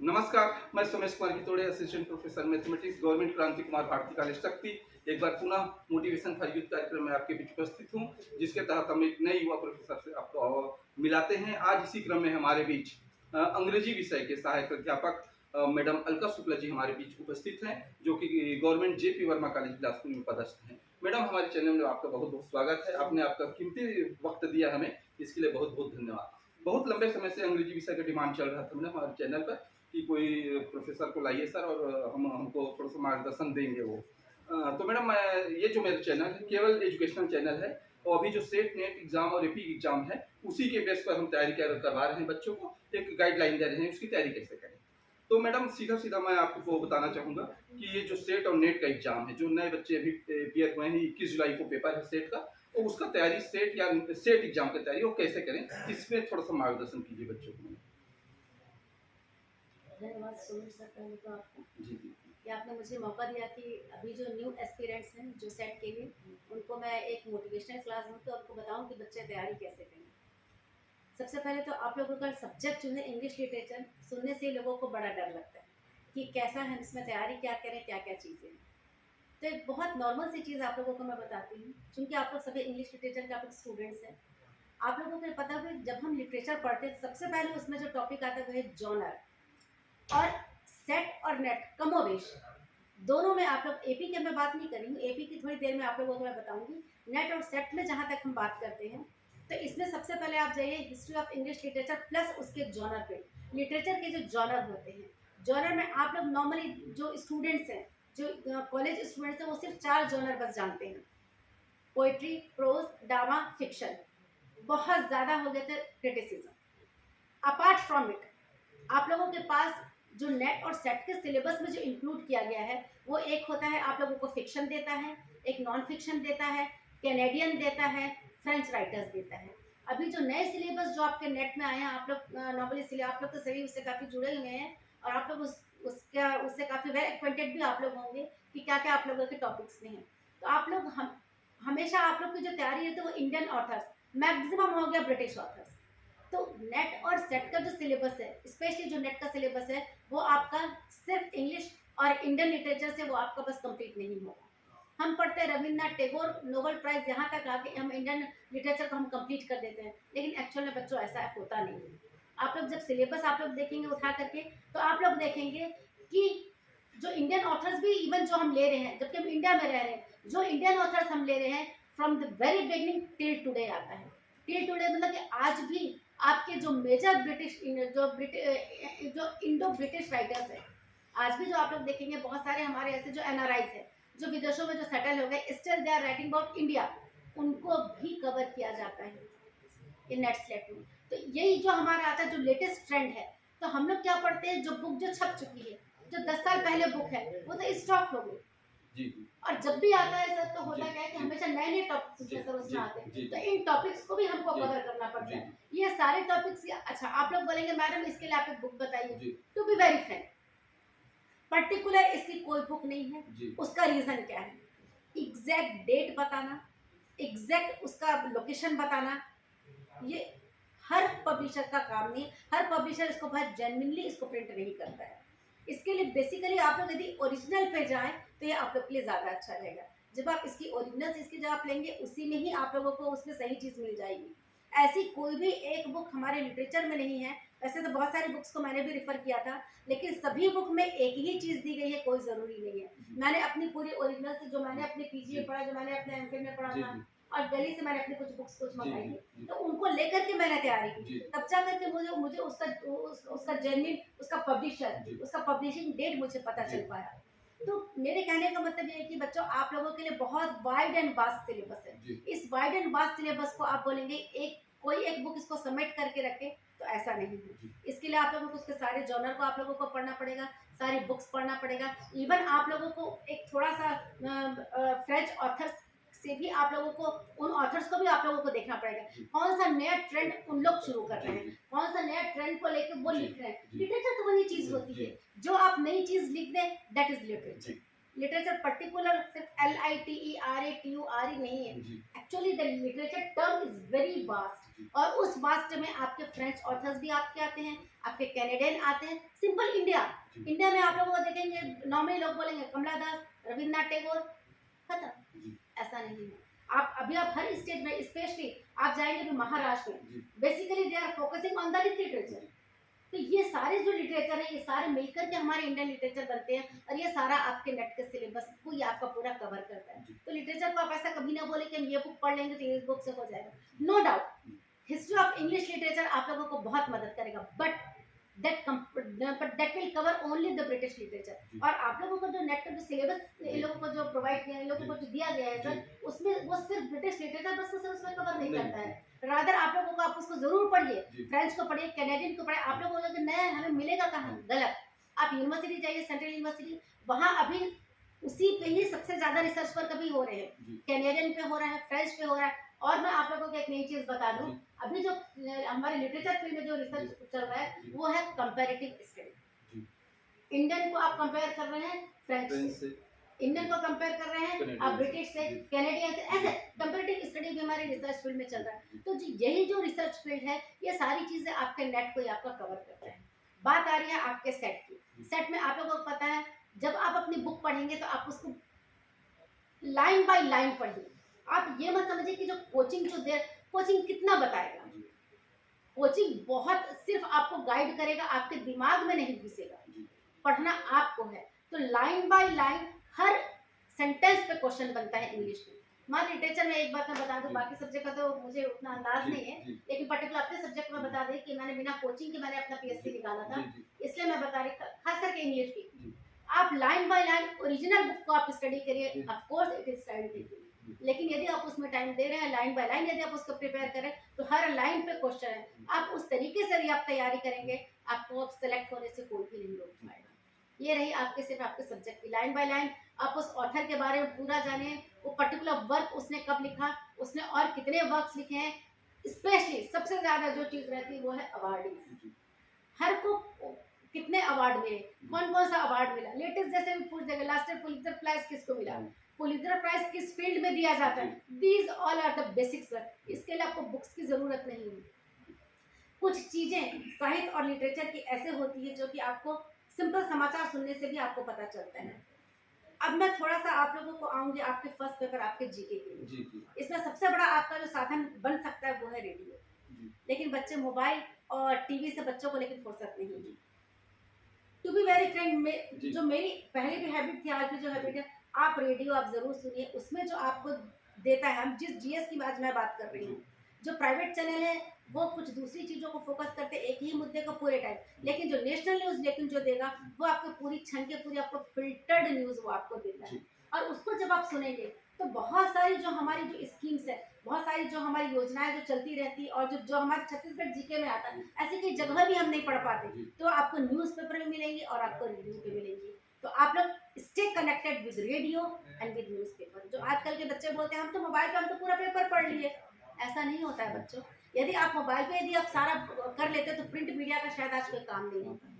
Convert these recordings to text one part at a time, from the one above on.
नमस्कार, मैं Somesh Kumar Kitode, assistant professor mathematics, government Kranti Kumar Bharti college शक्ति। एक बार पुनः मोटिवेशन फॉर यूथ कार्यक्रम में आपके बीच उपस्थित हूँ, जिसके तहत हम एक नए युवा प्रोफेसर से आपको मिलाते हैं। आज इसी क्रम में हमारे बीच अंग्रेजी विषय के सहायक अध्यापक मैडम अलका शुक्ला जी हमारे बीच उपस्थित हैं, जो कि government JP Verma college Bilaspur में पदस्थ हैं। मैडम, हमारे चैनल में आपका बहुत बहुत स्वागत है। आपने आपका कीमती वक्त दिया हमें, इसके लिए बहुत बहुत धन्यवाद। बहुत लंबे समय से अंग्रेजी विषय का डिमांड चल रहा था मैडम हमारे चैनल पर कि कोई प्रोफेसर को लाइए सर, और हमको थोड़ा सा मार्गदर्शन देंगे वो। तो मैडम, ये जो मेरा चैनल है केवल एजुकेशनल चैनल है, और अभी जो सेट नेट एग्जाम और AP एग्जाम है उसी के बेस पर हम तैयारी करवा रहे हैं, बच्चों को एक गाइडलाइन दे रहे हैं उसकी तैयारी कैसे करें। तो मैडम, सीधा सीधा मैं आपको बताना चाहूँगा कि ये जो सेट और नेट का एग्जाम है, जो नए बच्चे अभी क्लियर हुए हैं, 21 जुलाई को पेपर है सेट का, और उसका तैयारी सेट या सेट एग्जाम की तैयारी वो कैसे करें, इसमें थोड़ा सा मार्गदर्शन कीजिए बच्चों को। धन्यवाद सुनील सर, पहले तो आपको जी कि आपने मुझे मौका दिया कि अभी जो न्यू एस्पिरेंट्स हैं जो सेट के लिए, उनको मैं एक मोटिवेशनल क्लास दूँ तो आपको बताऊँ कि बच्चे तैयारी कैसे करें। सबसे पहले तो आप लोगों का सब्जेक्ट जो है इंग्लिश लिटरेचर, सुनने से लोगों को बड़ा डर लगता है कि कैसा है, इसमें तैयारी क्या करें, क्या क्या चीज़ें हैं। तो एक बहुत नॉर्मल सी चीज़ आप लोगों को मैं बताती हूँ, क्योंकि आप लोग सभी इंग्लिश लिटरेचर के आप लोग स्टूडेंट्स हैं। आप लोगों को पता है जब हम लिटरेचर पढ़ते हैं सबसे पहले उसमें जो टॉपिक आता है वो है जॉनर, और सेट और नेट कमोवेश दोनों में आप लोग AP की मैं बात नहीं करेंगे, AP की थोड़ी देर में आप लोगों को मैं बताऊंगी। नेट और सेट में जहाँ तक हम बात करते हैं तो इसमें सबसे पहले आप जाइए history of English literature plus उसके जॉनर पे। लिटरेचर के जो जॉनर होते हैं, जॉनर में आप लोग नॉर्मली जो स्टूडेंट्स हैं, जो कॉलेज स्टूडेंट्स हैं, वो सिर्फ 4 जॉनर बस जानते हैं: पोइट्री, प्रोज, ड्रामा, फिक्शन। बहुत ज़्यादा हो गए थे क्रिटिसिज्म। अपार्ट फ्रॉम इट आप लोगों के पास जो नेट और सेट के सिलेबस में जो इंक्लूड किया गया है वो एक होता है, आप लोगों को फिक्शन देता है, एक नॉन फिक्शन देता है, कैनेडियन देता है, फ्रेंच राइटर्स देता है। अभी जो नए सिलेबस जो आपके नेट में आए हैं, आप लोग नॉर्मली आप लोग तो सभी उससे काफ़ी जुड़े हुए हैं, और आप लोग उससे काफ़ी वेल एक्वेंटेड भी आप लोग होंगे कि क्या क्या आप लोगों के टॉपिक्स में हैं। तो आप लोग हमेशा आप लोग की जो तैयारी है तो वो इंडियन ऑथर्स, मैक्सिमम हो गया ब्रिटिश ऑथर्स। तो नेट और सेट का जो सिलेबस है, स्पेशली जो नेट का सिलेबस है, वो आपका सिर्फ इंग्लिश और इंडियन लिटरेचर से वो आपका बस कंप्लीट नहीं होगा। हम पढ़ते हैं रविन्द्रनाथ टैगोर, नोबेल प्राइज, यहाँ तक आके हम इंडियन लिटरेचर को हम कंप्लीट कर देते हैं, लेकिन एक्चुअल में बच्चों ऐसा होता नहीं है। आप लोग जब सिलेबस आप लोग देखेंगे उठा करके, तो आप लोग देखेंगे कि जो इंडियन ऑथर्स भी इवन जो हम ले रहे हैं, जबकि हम इंडिया में रह रहे हैं, जो इंडियन ऑथर्स हम ले रहे हैं from the very beginning till today आता है। टिल टुडे मतलब कि आज भी आपके जो मेजर ब्रिटिश जो इंडो ब्रिटिश राइटर्स है, आज भी जो आप लोग देखेंगे बहुत सारे हमारे ऐसे जो NRIs है, जो विदेशों में जो सेटल हो गए, still they are writing about India, उनको भी कवर किया जाता है इन नेट स्लेट में। तो यही जो हमारा आता है जो लेटेस्ट ट्रेंड है, तो हम लोग क्या पढ़ते हैं, जो बुक जो छप चुकी है, जो 10 साल पहले बुक है, वो तो स्टॉक हो गई। जी। और जब भी आता है सर तो होता क्या है कि हमेशा नए नए टॉपिक्स सर उसमें आते हैं, तो इन टॉपिक्स को भी हमको कवर करना पड़ता है। ये सारे टॉपिक्स, अच्छा आप लोग बोलेंगे मैडम इसके लिए आप एक बुक बताइए। To be very frank, particular इसकी कोई बुक नहीं है। उसका रीजन क्या है, एग्जैक्ट डेट बताना, एग्जैक्ट उसका लोकेशन बताना, ये हर पब्लिशर का काम नहीं। हर पब्लिशर इसको बहुत जेन्युइनली इसको प्रिंट नहीं करता है। इसके लिए बेसिकली आप लोग यदि ओरिजिनल पे जाएं तो ये आप लोग के लिए ज़्यादा अच्छा रहेगा। जब आप इसकी ओरिजिनल इसकी जब आप लेंगे, उसी में ही आप लोगों को उसमें सही चीज़ मिल जाएगी। ऐसी कोई भी एक बुक हमारे लिटरेचर में नहीं है। वैसे तो बहुत सारी बुक्स को मैंने भी रिफ़र किया था, लेकिन सभी बुक में एक ही चीज़ दी गई है, कोई ज़रूरी नहीं है। मैंने अपनी पूरी ओरिजिनल से, जो मैंने अपने PG में पढ़ा, जो मैंने अपने MPhil में पढ़ा था, और दिल्ली से मैंने अपनी कुछ बुक्स मंगाई थी, तो उनको लेकर के मैंने तैयारी की। तब जा करके मुझे उसका जेन्युइन, उसका पब्लिशर, उसका पब्लिशिंग डेट मुझे पता चल पाया। तो मेरे कहने का मतलब ये है कि बच्चों, आप लोगों के लिए बहुत वाइड एंड वास्ट सिलेबस है। इस वाइड एंड वास्ट सिलेबस को आप बोलेंगे कोई एक बुक इसको समेट करके रखे, तो ऐसा नहीं है। इसके लिए आप लोगों को उसके सारे जॉनर को आप लोगों को पढ़ना पड़ेगा, सारी बुक्स पढ़ना पड़ेगा। इवन आप लोगों को एक थोड़ा सा फ्रेंच ऑथर्स से भी आप लोगों को, उन ऑथर्स को भी आप लोगों को देखना पड़ेगा, कौन सा नया ट्रेंड उन लोग शुरू कर रहे हैं, कौन सा नया ट्रेंड को लेकर वो लिख रहे हैं। लिटरेचर तो वही चीज़ होती है, जो आप नई चीज़ लिख दें, that is literature. Literature particular सिर्फ LITERATURE नहीं है, जी actually the literature term is very vast. और उस वास्ट में आपके फ्रेंच ऑथर्स भी आपके आते हैं, आपके कैनेडियन आते हैं, सिंपल इंडिया। जी इंडिया में आप लोगों को देखेंगे नॉर्मली लोग बोलेंगे कमला दास, रविन्द्रनाथ टैगोर, खत्म। जी ऐसा नहीं है। आप हर स्टेट में, स्पेशली आप जाएंगे तो महाराष्ट्र में, जी basically they are focusing on the literature. तो ये सारे जो लिटरेचर है, ये सारे मिलकर के हमारे इंडियन लिटरेचर बनते हैं, और ये सारा आपके नेट के सिलेबस को ये आपका पूरा कवर करता है। जी तो लिटरेचर को आप ऐसा कभी ना बोले कि हम ये बुक पढ़ लेंगे तो ये बुक से हो जाएगा, no doubt. History of English literature आप लोगों को बहुत मदद करेगा, but that will cover only the British literature. और आप लोगों को जो नेट का जो सिलेबस इन लोगों को जो प्रोवाइड किया है, इन लोगों को जो दिया गया है सर, उसमें वो सिर्फ ब्रिटिश लिटरेचर बस सर उसमें कवर नहीं करता है। रादर आप लोगों को, आप उसको जरूर पढ़िए, फ्रेंच को पढ़िए, कैनेडियन को पढ़िए। आप लोगों को नया हमें मिलेगा कहाँ, गलत। आप यूनिवर्सिटी जाइए, सेंट्रल यूनिवर्सिटी, वहाँ अभी उसी पे ही सबसे ज्यादा रिसर्च वर्क अभी हो रहे हैं, कैनेडियन पे हो रहा है, फ्रेंच पे हो रहा है। और मैं आप लोगों को एक नई चीज बता दूं, अभी जो हमारे लिटरेचर फील्ड में जो रिसर्च चल रहा है वो है कंपैरेटिव स्टडी। इंडियन को आप कंपेयर कर रहे हैं फ्रेंच से, इंडियन को कंपेयर कर रहे हैं आप ब्रिटिश से, कैनेडियन से, ऐसे कंपैरेटिव स्टडी भी हमारे रिसर्च फील्ड में चल रहा है। तो यही जो रिसर्च फील्ड है, ये सारी चीजें आपके नेट को आपका कवर करता है। बात आ रही है आपके सेट की। सेट में आप लोगों को पता है, जब आप अपनी बुक पढ़ेंगे तो आप उसको लाइन बाय लाइन पढ़िए। आप ये मत समझिए कि जो कोचिंग जो दे, कोचिंग कितना बताएगा, कोचिंग बहुत सिर्फ आपको गाइड करेगा, आपके दिमाग में नहीं घुसेगा। पढ़ना आपको है, तो line by line her sentence पे क्वेश्चन बनता है इंग्लिश में। हमारे लिटरेचर में एक बात मैं बता दूं, बाकी सब्जेक्ट का तो मुझे उतना अंदाज नहीं है, लेकिन पर्टिकुलर अपने सब्जेक्ट में बता दें कि मैंने बिना कोचिंग के मैंने अपना PSC निकाला था, इसलिए मैं बता रही, खास करके इंग्लिश की। आप line by line original book को आप स्टडी करिए, of course it is time taking, लेकिन यदि आप उसमें टाइम दे रहे हैं, लाइन बाय लाइन यदि आप उसको प्रिपेयर करें, तो हर लाइन पे क्वेश्चन है। आप उस तरीके से भी आप तैयारी करेंगे, आपको सिलेक्ट होने से कोई भी नहीं रोक पाएगा। ये रही आपके सिर्फ आपके सब्जेक्ट की लाइन बाय लाइन। आप उस ऑथर के बारे में पूरा जाने, वो पर्टिकुलर वर्क उसने कब लिखा, उसने और कितने वर्क्स लिखे हैं। स्पेशली सबसे ज्यादा जो चीज रहती है वो है अवार्ड। हर को कितने अवार्ड मिले, कौन कौन सा अवार्ड मिला, लेटेस्ट जैसे भी पूछ देंगे लास्ट ईयर पुलित्जर प्राइज किसको मिला, पुलित्जर प्राइज किस फील्ड में दिया जाता है। These all are the basics. इसके लिए आपको बुक्स की जरूरत नहीं है। कुछ चीजें साहित्य और लिटरेचर की ऐसे होती है जो कि आपको सिंपल समाचार सुनने से भी आपको पता चलता है। अब मैं थोड़ा सा आप लोगों को आऊंगी आपके फर्स्ट पेपर, आपके जीके के लिए। इसमें सबसे बड़ा आपका जो साधन बन सकता है वो है रेडियो, लेकिन बच्चे मोबाइल और टीवी से बच्चों को लेकिन फुर्सत नहीं है। टू बी वेरी फ्रैंक, जो मेरी पहले भी हैबिट थी, आज भी जो हैबिट है, आप रेडियो आप जरूर सुनिए। उसमें जो आपको देता है, हम जिस GS की आज मैं बात कर रही हूँ, जो प्राइवेट चैनल है वो कुछ दूसरी चीजों को फोकस करते, एक ही मुद्दे को पूरे टाइम, लेकिन जो नेशनल न्यूज लेकिन जो देगा वो आपको पूरी छन के पूरी आपको फिल्टर्ड न्यूज वो आपको देता है। और उसको जब आप सुनेंगे तो बहुत सारी जो हमारी जो स्कीम्स है, बहुत सारी जो हमारी योजनाएं जो चलती रहती है, और जो हमारे छत्तीसगढ़ जीके में आता है, ऐसी कई जगह भी हम नहीं पढ़ पाते, तो आपको न्यूज़पेपर में मिलेंगी और आपको रेडियो पे मिलेंगी। तो आप लोग stay connected with radio and with newspaper. जो आजकल के बच्चे बोलते हैं हम तो मोबाइल पे हम तो पूरा पेपर पढ़ लिए, ऐसा नहीं होता है बच्चों। यदि आप मोबाइल पे यदि आप सारा कर लेते तो प्रिंट मीडिया का शायद आज कोई काम नहीं होता।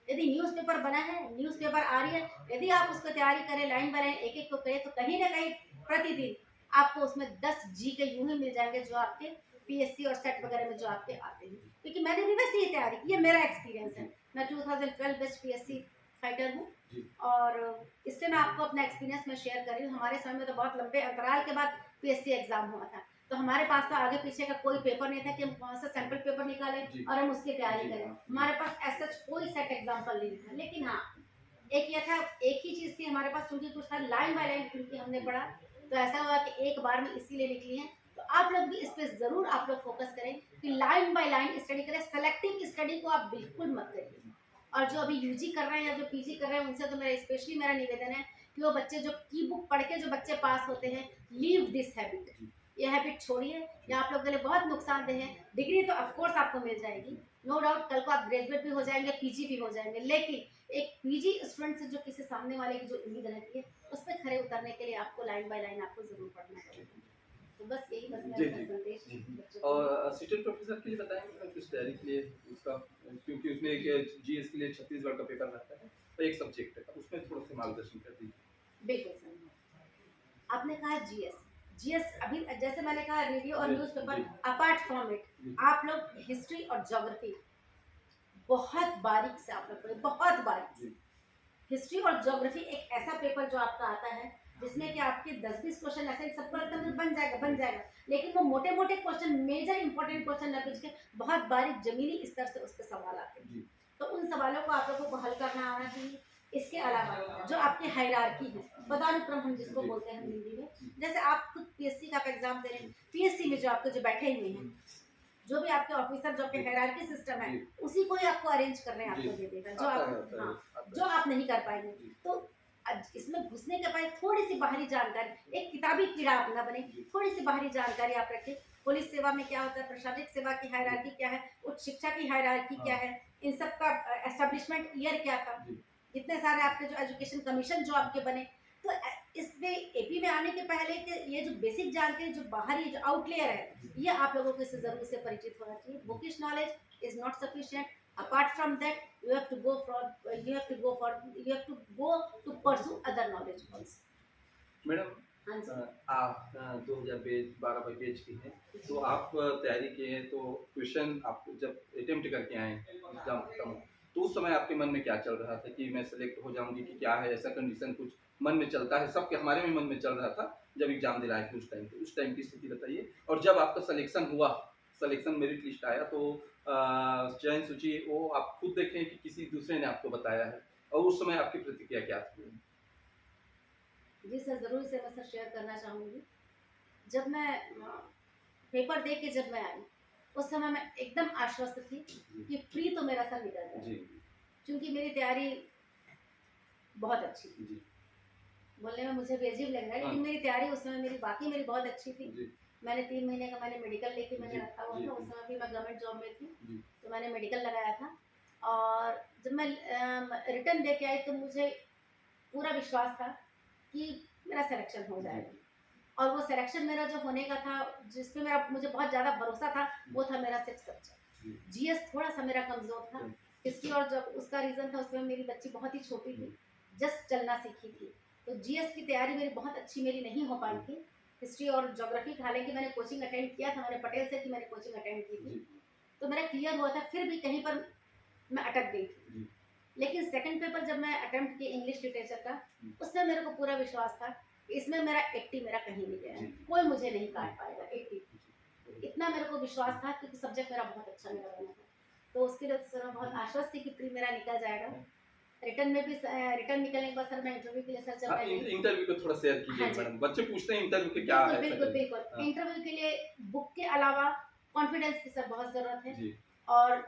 यदि न्यूज़पेपर बना है, न्यूज़पेपर आ रही है, यदि आप उसको तैयारी करें लाइन बाय लाइन एक एक को करें, तो कहीं ना कहीं प्रतिदिन आपको उसमें 10 G के यूं ही मिल जाएंगे जो आपके PSC और सेट वगैरह में जो आपके आते हैं। क्योंकि मैंने भी वैसे ही तैयारी की, ये मेरा एक्सपीरियंस है। मैं 2012 बेस्ट PSC फाइटर हूँ, और इससे मैं आपको अपना एक्सपीरियंस में शेयर कर रही हूँ। हमारे समय में तो बहुत लंबे अंतराल के बाद PSC एग्जाम हुआ था, तो हमारे पास तो आगे पीछे का कोई पेपर नहीं था कि हम कौन सा सैंपल पेपर निकालें और हम उसकी तैयारी करें। हमारे पास ऐसा कोई सेट एग्जाम्पल नहीं था, लेकिन हाँ एक यह था, एक ही चीज़ थी हमारे पास, क्योंकि कुछ था लाइन बाय लाइन क्योंकि हमने पढ़ा, तो ऐसा हुआ कि एक बार में इसीलिए लिख लिए हैं। तो आप लोग भी इस पर ज़रूर आप लोग फोकस करें कि लाइन बाय लाइन स्टडी करें। सेलेक्टिव स्टडी को आप बिल्कुल मत करिए। और जो अभी UG कर रहे हैं या जो PG कर रहे हैं, उनसे तो मेरा स्पेशली मेरा निवेदन है कि वो बच्चे जो की बुक पढ़ के जो बच्चे पास होते हैं, लीव दिस हैबिट, ये हैबिट छोड़िए, ये आप लोग के लिए बहुत नुकसानदेह है। डिग्री तो ऑफकोर्स आपको मिल जाएगी, नो डाउट, कल को आप ग्रेजुएट भी हो जाएंगे, PG भी हो जाएंगे, लेकिन एक PG स्टूडेंट से जो किसी सामने वाले की जो उम्मीद रहती है, उस पर खड़े उतरने के लिए आपको लाइन बाय लाइन आपको जरूर पढ़ना पड़ेगा। तो बस यही बस मेरा संदेश बच्चों को। और असिस्टेंट प्रोफेसर के लिए बताएंगे कुछ तैयारी के लिए उसका, क्योंकि उसमें एक GS के लिए छत्तीसगढ़ का पेपर रहता है, तो एक सब्जेक्ट है, उसमें थोड़ा सा मार्गदर्शन कर दीजिए। बिल्कुल सही। आपने कहा जीएस, जीएस अभी जैसे मैंने कहा रेडियो और जी, न्यूज़पेपर, जी, अपार्ट फ्रॉम इट जी, आप लोग हिस्ट्री और ज्योग्राफी बहुत बारीक से आप लोग पढ़े, बहुत बारीक से। जी, हिस्ट्री और ज्योग्राफी एक ऐसा पेपर जो आपका आता है जिसमें कि आपके 10-20 क्वेश्चन ऐसे सबको लगता है बन जाएगा बन जाएगा, लेकिन वो मोटे मोटे क्वेश्चन, मेजर इंपॉर्टेंट क्वेश्चन न पूछ के बहुत बारीक जमीनी स्तर से उस पर सवाल आते हैं। जी, तो उन सवालों को आप लोगों को हल करना आना चाहिए। इसके अलावा जो आपकी हायरार्की है, पदानुक्रम हम जिसको जी, बोलते हैं हिंदी में, जी, जैसे आप खुद पीएससी का आप एग्जाम दे रहे हैं, पीएससी में जो आपके जो बैठे हुए हैं, जो भी आपके ऑफिसर जो आपके जी, हायरार्की सिस्टम है, जी, उसी को ही आपको अरेंज करने जी, आपको दे देगा, जो आता आप है, आता है, हाँ, आता जो है। आप नहीं कर पाएंगे। जी, तो इसमें घुसने के बाद थोड़ी सी बाहरी जानकारी, एक किताबी कीड़ा आप ना बने, जी, थोड़ी सी बाहरी जानकारी आप रखें। पुलिस सेवा में क्या होता है, प्रशासनिक सेवा की जी, हायरार्की क्या है, उच्च शिक्षा की हायरार्की क्या हाँ, है, इन सब का एस्टेब्लिशमेंट ईयर क्या था, जी, जितने सारे आपके जो एजुकेशन कमीशन जो आपके बने। तो इसमें एपी में आने के पहले के ये जो बेसिक जानकारी जो बाहरी जो आउटलेयर है, ये आप लोगों को इससे जरूर से परिचित होना चाहिए। Bookish knowledge is not sufficient. Apart from that you have to go for you have to go for you have to go to pursue other knowledge also। Madam हाँ जी। आप 2000 पेज 12 पेज की हैं, तो आप तैयारी किए हैं, तो क्वेश्चन आप जब अटेम्प्ट करके आए एग्जाम खत्म हो, तो उस समय आपके मन में क्या चल रहा था कि मैं सेलेक्ट हो जाऊंगी कि क्या है, ऐसा कंडीशन कुछ मन में चलता है, सबके हमारे भी मन में चल रहा था जब एग्जाम दे रहा है उस टाइम की स्थिति बताइए। और जब आपका सिलेक्शन हुआ, सिलेक्शन मेरिट लिस्ट आया, तो चयन सूची वो आप खुद देखें कि किसी दूसरे ने आपको बताया है, और उस समय आपकी प्रतिक्रिया क्या थी? जी सर, ज़रूर से मैं सर शेयर करना चाहूँगी। जब मैं पेपर दे के जब मैं आई, उस समय मैं एकदम आश्वस्त थी कि प्री तो मेरा सर निकल जाएगा, जी, क्योंकि मेरी तैयारी बहुत अच्छी थी। जी, बोलने में मुझे भी अजीब लग रहा है, हाँ, लेकिन मेरी तैयारी उस समय मेरी बहुत अच्छी थी। जी, मैंने 3 महीने का मैंने मेडिकल लेके मैंने जी, रखा हुआ जी, था, उस समय भी मैं गवर्नमेंट जॉब में थी, जी, तो मैंने मेडिकल लगाया था। और जब मैं रिटर्न दे के आई तो मुझे पूरा विश्वास था कि मेरा सिलेक्शन हो जी, जाएगा। और वो सिलेक्शन मेरा जो होने का था, जिस पे मेरा मुझे बहुत ज़्यादा भरोसा था, वो था मेरा सिर्फ सब्जेक्ट। जी, जीएस थोड़ा सा मेरा कमज़ोर था। जी, हिस्ट्री और जब उसका रीज़न था, उसमें मेरी बच्ची बहुत ही छोटी थी, जस्ट चलना सीखी थी। तो जीएस की तैयारी मेरी बहुत अच्छी मेरी नहीं हो पाई थी। हिस्ट्री और ज्योग्राफी हालाँकि मैंने कोचिंग अटेंड किया था, मैंने पटेल से की मैंने कोचिंग अटेंड की थी, जी, तो मेरा क्लियर हुआ था, फिर भी कहीं पर मैं अटक गई थी। जी, लेकिन सेकंड पेपर जब मैं अटेम्प्ट की इंग्लिश लिटरेचर का, हम्म, उसमें मेरे को पूरा विश्वास था कि इसमें मेरा 80 मेरा कहीं नहीं गया है, जी, कोई मुझे नहीं काट पाएगा 80। जी, इतना मेरे को विश्वास था क्योंकि सब्जेक्ट मेरा बहुत अच्छा मेरा बना था। तो उसके लिए सर मैं बहुत आश्वस्त थी कि प्री मेरा निकल जाएगा। रिटर्न में भी रिटर्न निकलने के बाद सर मैं इंटरव्यू के लिए सर जब हाँ, मैं गई, इंटरव्यू को थोड़ा शेयर कीजिए हाँ जी, मैडम, बच्चे पूछते हैं इंटरव्यू के क्या बिल्कुल है, ऐसा बिल्कुल करिए। बिल्कुल हाँ, इंटरव्यू के लिए बुक के अलावा कॉन्फिडेंस की सर बहुत ज़रूरत है। जी, और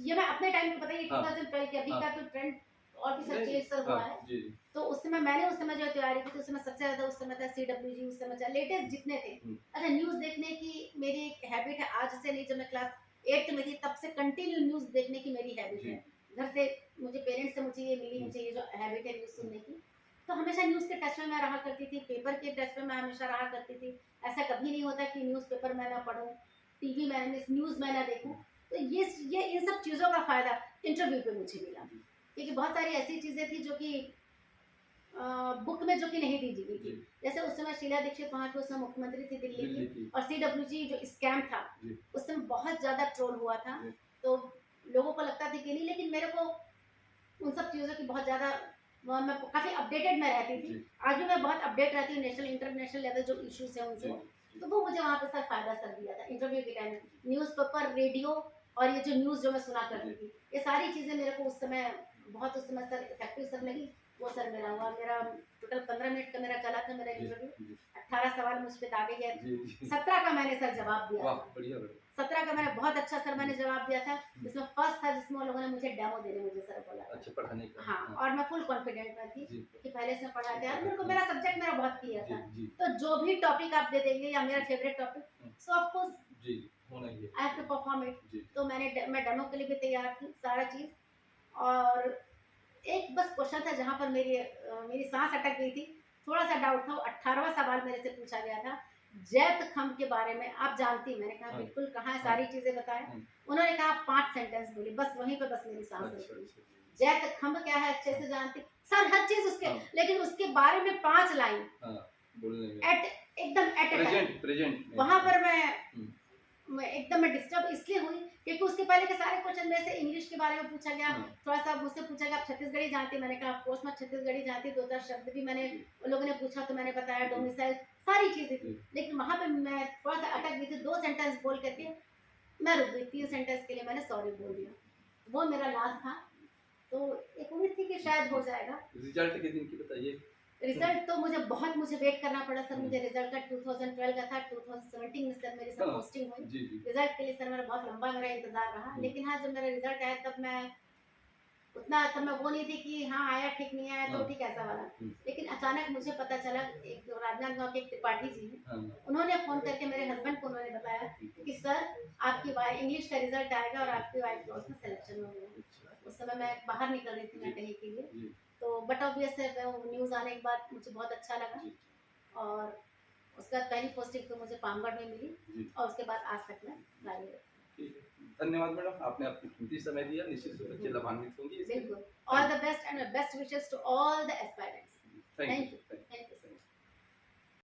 ये मैं अपने टाइम पे बताइए हाँ, 2012 के, अभी हाँ, का तो ट्रेंड और भी सर नहीं, चेंज सर हाँ, हुआ है। जी, तो उस समय मैंने उस समय जो तैयारी की थी, उस समय सबसे ज़्यादा उस समय था सीडब्ल्यूजी, उस समय था लेटेस्ट जितने थे। हम्म, अच्छा, न्यूज़ देखने की मेरी एक हैबिट है, आज से नहीं, जब मैं क्लास 8th में थी तब से कंटिन्यू न्यूज़ देखने की मेरी हैबिट जी, है। घर से मुझे पेरेंट्स से मुझे ये मिली, हम्म, मुझे ये जो हैबिट है न्यूज़ सुनने की। तो हमेशा न्यूज़ के टच में मैं रहा करती थी, पेपर के टच में मैं हमेशा रहा करती थी। ऐसा कभी नहीं होता कि न्यूज़पेपर मैं ना पढूँ, टीवी मैं न्यूज़ मैं ना देखूँ। तो ये इन सब चीज़ों का फ़ायदा इंटरव्यू पे मुझे मिला। क्योंकि बहुत सारी ऐसी चीज़ें थी जो कि बुक में जो कि नहीं दी गई थी। जी, जैसे उस समय शीला दीक्षित वहाँ की उस समय मुख्यमंत्री थी दिल्ली दिल्ली की, की, और सीडब्ल्यूजी जो स्कैम था, जी, उस समय बहुत ज़्यादा ट्रोल हुआ था। जी, तो लोगों को लगता था कि नहीं, लेकिन मेरे को उन सब चीज़ों की बहुत ज़्यादा मैं काफ़ी अपडेटेड मैं रहती थी। जी, आज भी मैं बहुत अपडेट रहती हूँ नेशनल इंटरनेशनल लेवल जो इश्यूज़ हैं जी, उनसे। जी, तो वो मुझे वहाँ पे सर फ़ायदा सर दिया था इंटरव्यू के टाइम में। न्यूज़पेपर, रेडियो और ये जो न्यूज़ जो मैं सुना करती थी, ये सारी चीज़ें मेरे को उस समय बहुत उस समय सर इफेक्टिव सर लगी। वो सर मेरा हुआ, मेरा टोटल 15 मिनट का मेरा चला था मेरा जी, इंटरव्यू। जी, 18 सवाल मुझ पे दागे गए थे। जी, जी, 17 का मैंने सर जवाब दिया वाह, था। बढ़िया, बढ़िया, 17 का मैंने बहुत अच्छा सर मैंने जवाब दिया था। हम्म, जिसमें फर्स्ट था, जिसमें उन लोगों ने मुझे डेमो देने मुझे सर बोला था। अच्छा पढ़ाने का, हाँ, हाँ, और मैं फुल कॉन्फिडेंट में थी जी, क्योंकि पहले से पढ़ा था, मेरे को मेरा सब्जेक्ट मेरा बहुत क्लियर जी, था। जी, तो जो भी टॉपिक आप दे देंगे या मेरा favourite topic, so of course जी, होना ही है, I have to perform it. जी, तो मैं डेमो के लिए भी तैयार थी सारा चीज़। और एक बस क्वेश्चन था जहाँ पर मेरी सांस अटक गई थी, थोड़ा सा डाउट था। 18वां सवाल मेरे से पूछा गया था जैत खम के बारे में, आप जानती हैं? मैंने कहा हाँ, बिल्कुल, कहाँ है, हाँ, सारी चीज़ें बताएं। हाँ, उन्होंने कहा 5 सेंटेंस बोली, बस वहीं पे बस मेरी सांस रुक अच्छा, गई। अच्छा, जैक खम्ब क्या है अच्छे से जानती, सर हर चीज उसके, हाँ। लेकिन उसके बारे में 5 लाइन हाँ, बोलने में एकदम एट अ टाइम। प्रेजेंट वहां पर हम्म, मैं डिस्टर्ब इसलिए हुई क्योंकि उसके पहले के सारे क्वेश्चन में से इंग्लिश के बारे में पूछा गया, हाँ, थोड़ा सा मुझसे पूछा गया आप छत्तीसगढ़ी जानती, मैंने कहा ऑफ कोर्स मैं छत्तीसगढ़ी जानती, 2-4 शब्द भी मैंने, उन लोगों ने पूछा तो मैंने बताया, डोमिसाइल सारी चीजें थी। लेकिन वहां पे मैं थोड़ा सा अटक गई थी, 2 सेंटेंस बोल करके मैं रुक गई, 3 सेंटेंस के लिए मैंने सॉरी बोल दिया, वो मेरा लास्ट था। तो एक उम्मीद थी कि शायद हो जाएगा। रिजल्ट के दिन की बताइए। रिजल्ट तो मुझे वेट करना पड़ा सर, मुझे रिजल्ट का 2012 का था, 2017 में सर मेरी सब हाँ, पोस्टिंग हुई। जी जी रिजल्ट के लिए सर मेरा बहुत लंबा मेरा इंतजार रहा, लेकिन हाँ जब मेरा रिजल्ट आया तब मैं वो नहीं थी कि हाँ आया ठीक नहीं आया तो हाँ, ठीक ऐसा वाला। लेकिन अचानक मुझे पता चला, एक राजनांदगांव के एक त्रिपाठी जी हैं, हाँ, उन्होंने फोन करके मेरे हस्बैंड को उन्होंने बताया कि सर आपकी इंग्लिश का रिजल्ट आएगा और आपकी वाइफ का उसमें सिलेक्शन हो गया। उस समय मैं बाहर निकल रही थी मैं कहीं के लिए, जी तो बट ऑब्वियस है वो न्यूज़ आने के बाद मुझे बहुत अच्छा लगा। जी और उसके बाद पहली पोस्टिंग तो मुझे पामगढ़ में मिली जी और उसके बाद आज तक मैं कार्यरत। ठीक है, धन्यवाद मैडम, आपने अपनी कीमती समय दिया, निश्चित रूप से लाभान्वित होंगी इससे। बिल्कुल, all the best and best wishes to all the aspirants. Thank thank you. You.